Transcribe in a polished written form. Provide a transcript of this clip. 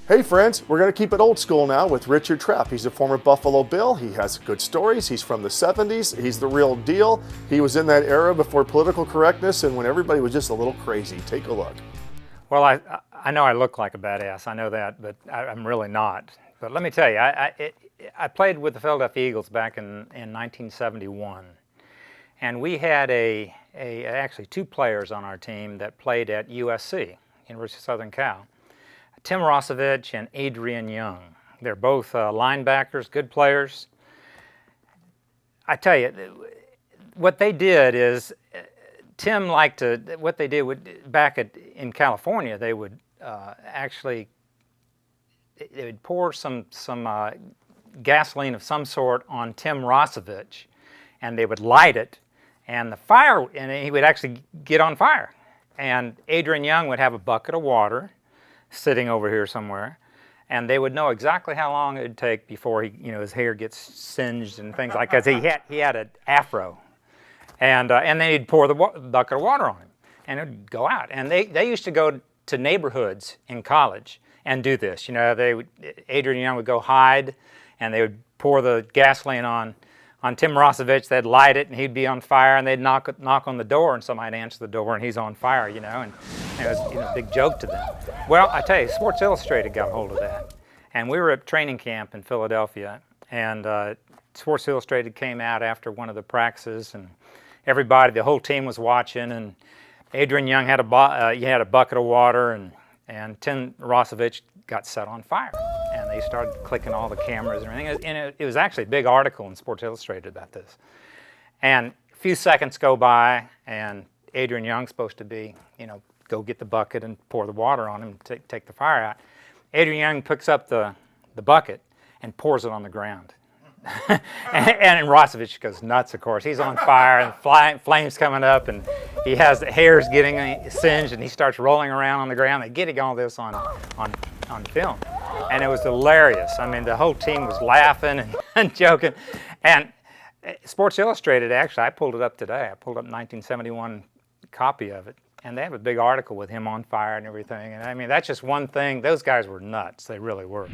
Hey friends, we're going to keep it old school now with Richard Trapp. He's a former Buffalo Bill. He has good stories. He's from the 70s. He's the real deal. He was in that era before political correctness and when everybody was just a little crazy. Take a look. Well, I know I look like a badass. I know that, but I'm really not. But let me tell you, I played with the Philadelphia Eagles back in 1971. And we had actually two players on our team that played at USC, University of Southern Cal. Tim Rosovich and Adrian Young. They're both linebackers, good players. I tell you, what they did is, Tim liked to, what they did back in California, they would actually, they would pour some gasoline of some sort on Tim Rosovich, and they would light it, and the fire, and he would actually get on fire. And Adrian Young would have a bucket of water sitting over here somewhere, and they would know exactly how long it would take before his hair gets singed and things like that. He had an afro, and then he'd pour the bucket of water on him, and it would go out. And they used to go to neighborhoods in college and do this. Adrian Young would go hide, and they would pour the gasoline on Tim Rosovich. They'd light it, and he'd be on fire, and they'd knock on the door, and somebody'd answer the door, and he's on fire, and it was a big joke to them. Well, I tell you, Sports Illustrated got hold of that, and we were at training camp in Philadelphia, and Sports Illustrated came out after one of the practices, and the whole team was watching, and Adrian Young had a bucket of water, and Tim Rosovich got set on fire. And they started clicking all the cameras and everything. And it was actually a big article in Sports Illustrated about this. And a few seconds go by, and Adrian Young's supposed to be, go get the bucket and pour the water on him and take the fire out. Adrian Young picks up the bucket and pours it on the ground. and Rosovich goes nuts, of course. He's on fire, and flames coming up, and he has the hairs getting singed, and he starts rolling around on the ground. They're getting all this on film. And it was hilarious. I mean, the whole team was laughing and joking. And Sports Illustrated, actually, I pulled it up today. I pulled up a 1971 copy of it. And they have a big article with him on fire and everything. And I mean, that's just one thing. Those guys were nuts. They really were.